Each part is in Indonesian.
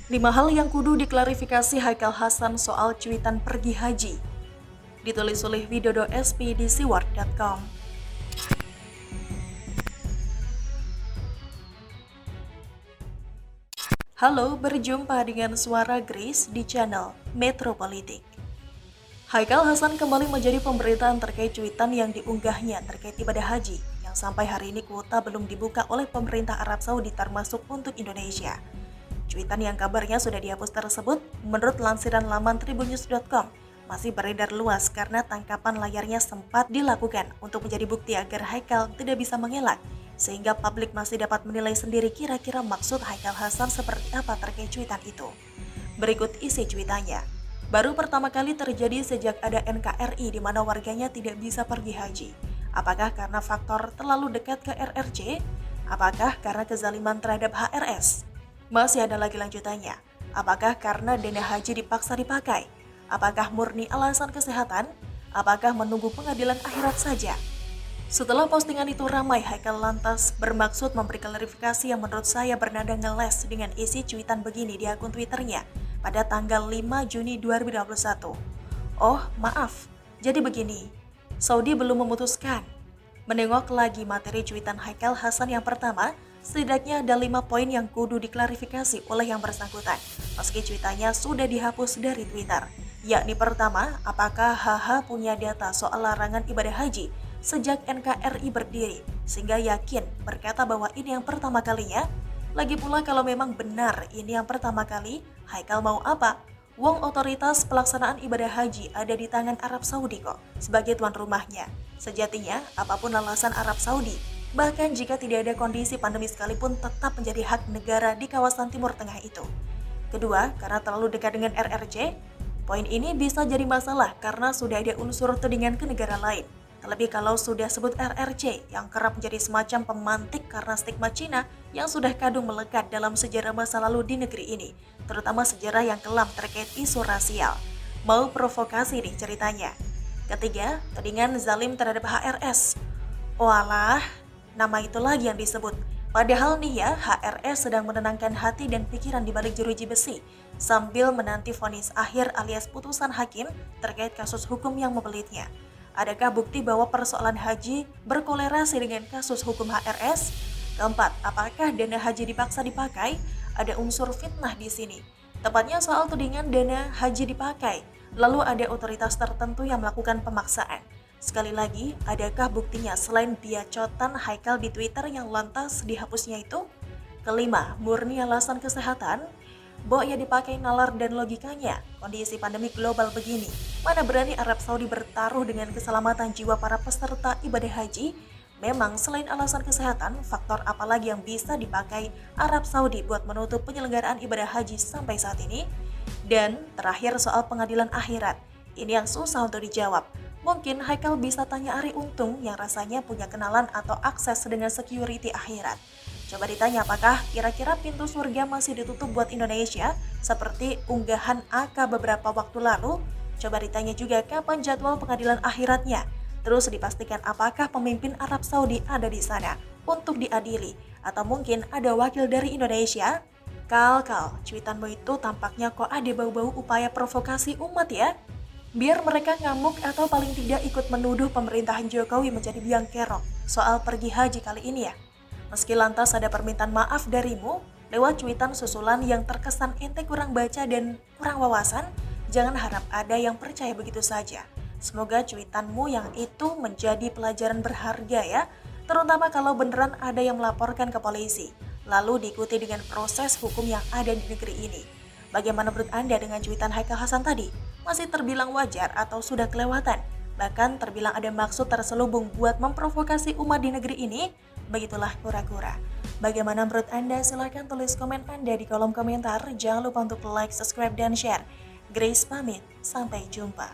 5 hal yang kudu diklarifikasi Haikal Hasan soal cuitan pergi haji. Ditulis oleh Widodo SP di siward.com. Halo, berjumpa dengan Suara Grace di channel Metropolitik. Haikal Hasan kembali menjadi pemberitaan terkait cuitan yang diunggahnya terkait ibadah haji yang sampai hari ini kuota belum dibuka oleh pemerintah Arab Saudi termasuk untuk Indonesia. Cuitan yang kabarnya sudah dihapus tersebut, menurut lansiran laman tribunnews.com, masih beredar luas karena tangkapan layarnya sempat dilakukan untuk menjadi bukti agar Haikal tidak bisa mengelak, sehingga publik masih dapat menilai sendiri kira-kira maksud Haikal Hasan seperti apa terkait cuitan itu. Berikut isi cuitannya. Baru pertama kali terjadi sejak ada NKRI di mana warganya tidak bisa pergi haji. Apakah karena faktor terlalu dekat ke RRC? Apakah karena kezaliman terhadap HRS? Masih ada lagi lanjutannya. Apakah karena dana haji dipaksa dipakai? Apakah murni alasan kesehatan? Apakah menunggu pengadilan akhirat saja? Setelah postingan itu ramai, Haikal lantas bermaksud memberi klarifikasi yang menurut saya bernada ngeles dengan isi cuitan begini di akun Twitternya pada tanggal 5 Juni 2021. Oh, maaf. Jadi begini, Saudi belum memutuskan. Menengok lagi materi cuitan Haikal Hasan yang pertama, setidaknya ada 5 poin yang kudu diklarifikasi oleh yang bersangkutan, meski cuitannya sudah dihapus dari Twitter. Yakni pertama, apakah HH punya data soal larangan ibadah haji sejak NKRI berdiri, sehingga yakin berkata bahwa ini yang pertama kalinya? Lagi pula kalau memang benar ini yang pertama kali, Haikal mau apa? Wong otoritas pelaksanaan ibadah haji ada di tangan Arab Saudi kok, sebagai tuan rumahnya. Sejatinya, apapun alasan Arab Saudi, bahkan jika tidak ada kondisi pandemi sekalipun tetap menjadi hak negara di kawasan Timur Tengah itu. Kedua, karena terlalu dekat dengan RRC, poin ini bisa jadi masalah karena sudah ada unsur tudingan ke negara lain. Terlebih kalau sudah sebut RRC yang kerap menjadi semacam pemantik karena stigma Cina yang sudah kadung melekat dalam sejarah masa lalu di negeri ini, terutama sejarah yang kelam terkait isu rasial. Mau provokasi nih ceritanya. Ketiga, tudingan zalim terhadap HRS. Walah, nama itu lagi yang disebut. Padahal nih ya, HRS sedang menenangkan hati dan pikiran di balik jeruji besi sambil menanti vonis akhir alias putusan hakim terkait kasus hukum yang membelitnya. Adakah bukti bahwa persoalan haji berkolerasi dengan kasus hukum HRS? Keempat, apakah dana haji dipaksa dipakai? Ada unsur fitnah di sini. Tepatnya soal tudingan dana haji dipakai, lalu ada otoritas tertentu yang melakukan pemaksaan. Sekali lagi, adakah buktinya selain biacotan Haikal di Twitter yang lantas dihapusnya itu? Kelima, murni alasan kesehatan. Ya dipakai nalar dan logikanya, kondisi pandemi global begini, mana berani Arab Saudi bertaruh dengan keselamatan jiwa para peserta ibadah haji? Memang selain alasan kesehatan, faktor apa lagi yang bisa dipakai Arab Saudi buat menutup penyelenggaraan ibadah haji sampai saat ini? Dan terakhir soal pengadilan akhirat, ini yang susah untuk dijawab. Mungkin Haikal bisa tanya Ari Untung yang rasanya punya kenalan atau akses dengan security akhirat. Coba ditanya apakah kira-kira pintu surga masih ditutup buat Indonesia seperti unggahan AK beberapa waktu lalu. Coba ditanya juga kapan jadwal pengadilan akhiratnya. Terus dipastikan apakah pemimpin Arab Saudi ada di sana untuk diadili atau mungkin ada wakil dari Indonesia. Kal, cuitanmu itu tampaknya kok ada bau-bau upaya provokasi umat ya. Biar mereka ngamuk atau paling tidak ikut menuduh pemerintahan Jokowi menjadi biang kerok soal pergi haji kali ini ya. Meski lantas ada permintaan maaf darimu lewat cuitan susulan yang terkesan ente kurang baca dan kurang wawasan, jangan harap ada yang percaya begitu saja. Semoga cuitanmu yang itu menjadi pelajaran berharga ya, terutama kalau beneran ada yang melaporkan ke polisi, lalu diikuti dengan proses hukum yang ada di negeri ini. Bagaimana menurut Anda dengan cuitan Haikal Hasan tadi? Masih terbilang wajar atau sudah kelewatan? Bahkan terbilang ada maksud terselubung buat memprovokasi umat di negeri ini? Begitulah kura-kura. Bagaimana menurut Anda? Silahkan tulis komen Anda di kolom komentar. Jangan lupa untuk like, subscribe, dan share. Grace pamit, sampai jumpa.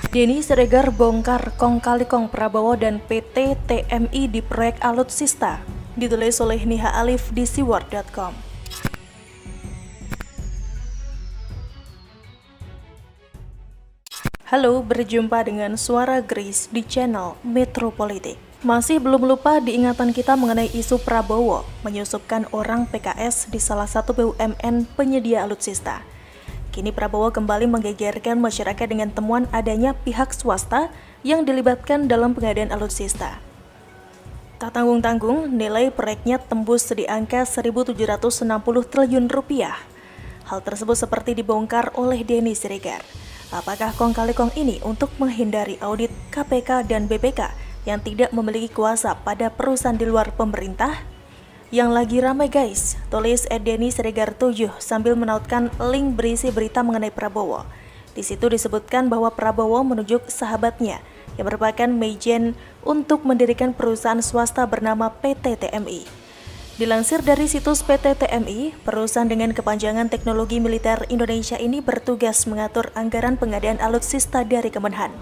Denny Siregar bongkar kong kali kong Prabowo dan PT TMI di proyek Alutsista. Ditulis oleh Niha Alif di siward.com. Halo, berjumpa dengan Suara Grace di channel Metropolitik. Masih belum lupa diingatan kita mengenai isu Prabowo menyusupkan orang PKS di salah satu BUMN penyedia alutsista. Kini Prabowo kembali menggegerkan masyarakat dengan temuan adanya pihak swasta yang dilibatkan dalam pengadaan alutsista. Tak tanggung-tanggung, nilai proyeknya tembus di angka 1.760 triliun rupiah. Hal tersebut seperti dibongkar oleh Denny Siregar. Apakah kong kali kong ini untuk menghindari audit KPK dan BPK yang tidak memiliki kuasa pada perusahaan di luar pemerintah? Yang lagi ramai guys, tulis Denny Siregar 7 sambil menautkan link berisi berita mengenai Prabowo. Di situ disebutkan bahwa Prabowo menunjuk sahabatnya yang merupakan Meijen untuk mendirikan perusahaan swasta bernama PT TMI. Dilansir dari situs PT TMI, perusahaan dengan kepanjangan Teknologi Militer Indonesia ini bertugas mengatur anggaran pengadaan alutsista dari Kemenhan.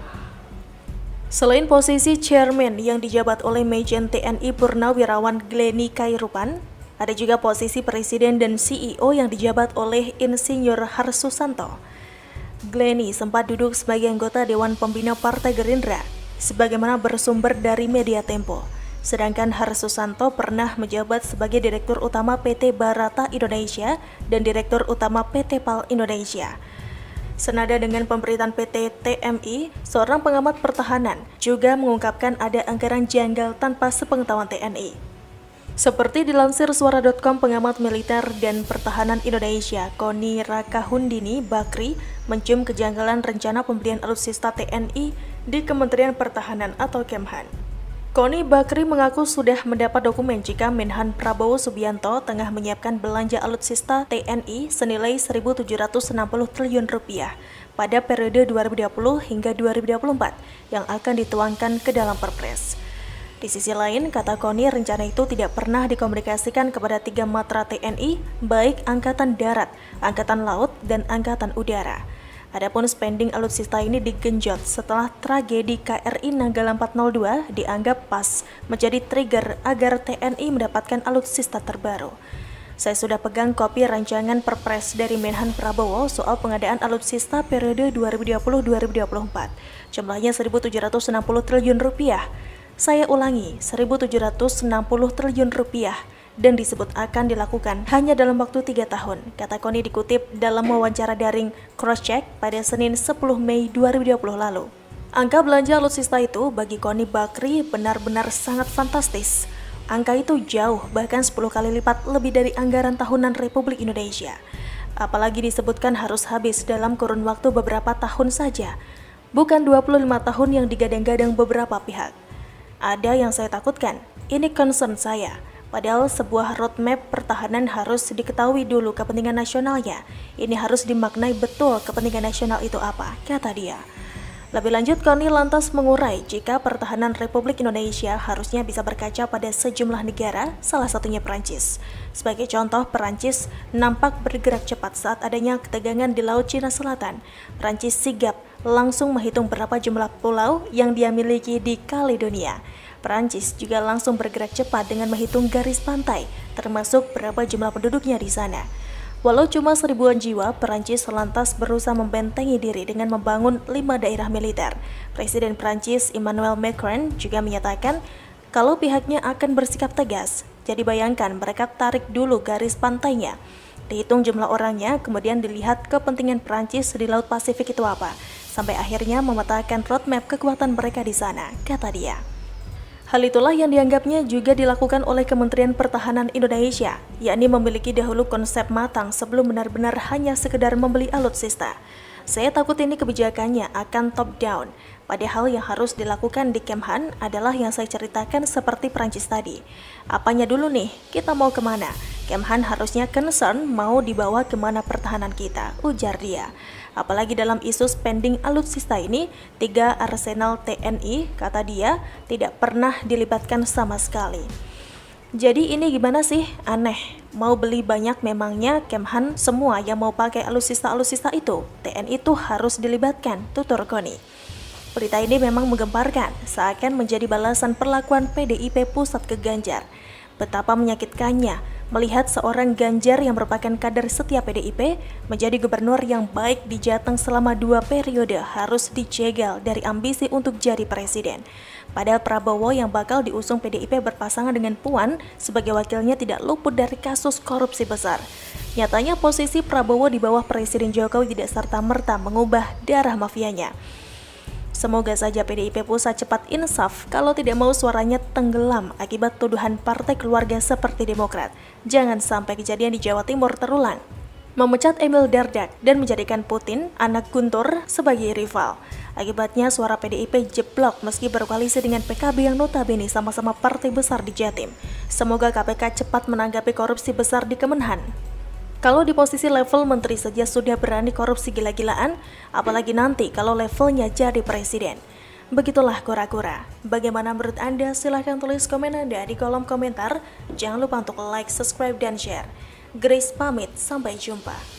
Selain posisi chairman yang dijabat oleh Meijen TNI Purnawirawan Glenny Kairupan, ada juga posisi presiden dan CEO yang dijabat oleh Insinyur Harsusanto. Glenny sempat duduk sebagai anggota Dewan Pembina Partai Gerindra, sebagaimana bersumber dari Media Tempo. Sedangkan Harsusanto pernah menjabat sebagai Direktur Utama PT Barata Indonesia dan Direktur Utama PT PAL Indonesia. Senada dengan pemberitaan PT TMI, seorang pengamat pertahanan juga mengungkapkan ada anggaran janggal tanpa sepengetahuan TNI. Seperti dilansir suara.com, pengamat militer dan pertahanan Indonesia, Koni Rakahundini Bakri, mencium kejanggalan rencana pembelian alutsista TNI di Kementerian Pertahanan atau Kemhan. Koni Bakri mengaku sudah mendapat dokumen jika Menhan Prabowo Subianto tengah menyiapkan belanja alutsista TNI senilai 1.760 triliun rupiah pada periode 2020 hingga 2024 yang akan dituangkan ke dalam Perpres. Di sisi lain, kata Koni, rencana itu tidak pernah dikomunikasikan kepada 3 matra TNI, baik Angkatan Darat, Angkatan Laut, dan Angkatan Udara. Adapun spending alutsista ini digenjot setelah tragedi KRI Nanggala 402 dianggap pas menjadi trigger agar TNI mendapatkan alutsista terbaru. Saya sudah pegang kopi rancangan Perpres dari Menhan Prabowo soal pengadaan alutsista periode 2020-2024. Jumlahnya 1.760 triliun rupiah. Saya ulangi, 1.760 triliun rupiah. Dan disebut akan dilakukan hanya dalam waktu 3 tahun, kata Koni dikutip dalam wawancara daring Crosscheck pada Senin 10 Mei 2020 lalu. Angka belanja alutsista itu bagi Koni Bakri benar-benar sangat fantastis. Angka itu jauh, bahkan 10 kali lipat lebih dari anggaran tahunan Republik Indonesia. Apalagi disebutkan harus habis dalam kurun waktu beberapa tahun saja, bukan 25 tahun yang digadang-gadang beberapa pihak. Ada yang saya takutkan, ini concern saya. Padahal sebuah roadmap pertahanan harus diketahui dulu kepentingan nasionalnya. Ini harus dimaknai betul kepentingan nasional itu apa, kata dia. Lebih lanjut, Koni lantas mengurai jika pertahanan Republik Indonesia harusnya bisa berkaca pada sejumlah negara, salah satunya Perancis. Sebagai contoh, Perancis nampak bergerak cepat saat adanya ketegangan di Laut Cina Selatan. Perancis sigap langsung menghitung berapa jumlah pulau yang dia miliki di Kaledonia. Perancis juga langsung bergerak cepat dengan menghitung garis pantai, termasuk berapa jumlah penduduknya di sana. Walau cuma 1.000-an jiwa, Perancis lantas berusaha membentengi diri dengan membangun 5 daerah militer. Presiden Perancis Emmanuel Macron juga menyatakan kalau pihaknya akan bersikap tegas. Jadi bayangkan mereka tarik dulu garis pantainya. Dihitung jumlah orangnya, kemudian dilihat kepentingan Perancis di Laut Pasifik itu apa. Sampai akhirnya memetakan roadmap kekuatan mereka di sana, kata dia. Hal itulah yang dianggapnya juga dilakukan oleh Kementerian Pertahanan Indonesia, yakni memiliki dahulu konsep matang sebelum benar-benar hanya sekedar membeli alutsista. Saya takut ini kebijakannya akan top down, padahal yang harus dilakukan di Kemhan adalah yang saya ceritakan seperti Perancis tadi. Apanya dulu nih, kita mau kemana? Kemhan harusnya concern mau dibawa kemana pertahanan kita, ujar dia. Apalagi dalam isu spending alutsista ini, 3 arsenal TNI, kata dia, tidak pernah dilibatkan sama sekali. Jadi ini gimana sih? Aneh. Mau beli banyak memangnya Kemhan semua yang mau pakai alutsista itu. TNI itu harus dilibatkan, tutur Koni. Berita ini memang menggemparkan, seakan menjadi balasan perlakuan PDIP pusat ke Ganjar. Betapa menyakitkannya, melihat seorang Ganjar yang merupakan kader setia PDIP menjadi gubernur yang baik di Jateng selama 2 periode harus dicegal dari ambisi untuk jadi presiden. Padahal Prabowo yang bakal diusung PDIP berpasangan dengan Puan sebagai wakilnya tidak luput dari kasus korupsi besar. Nyatanya posisi Prabowo di bawah Presiden Jokowi tidak serta-merta mengubah darah mafianya. Semoga saja PDIP pusat cepat insaf kalau tidak mau suaranya tenggelam akibat tuduhan partai keluarga seperti Demokrat. Jangan sampai kejadian di Jawa Timur terulang. Memecat Emil Dardak dan menjadikan Putin, anak Guntur, sebagai rival. Akibatnya suara PDIP jeblok meski berkoalisi dengan PKB yang notabene sama-sama partai besar di Jatim. Semoga KPK cepat menanggapi korupsi besar di Kemenhan. Kalau di posisi level menteri saja sudah berani korupsi gila-gilaan, apalagi nanti kalau levelnya jadi presiden. Begitulah kura-kura. Bagaimana menurut Anda? Silahkan tulis komen Anda di kolom komentar. Jangan lupa untuk like, subscribe, dan share. Grace pamit, sampai jumpa.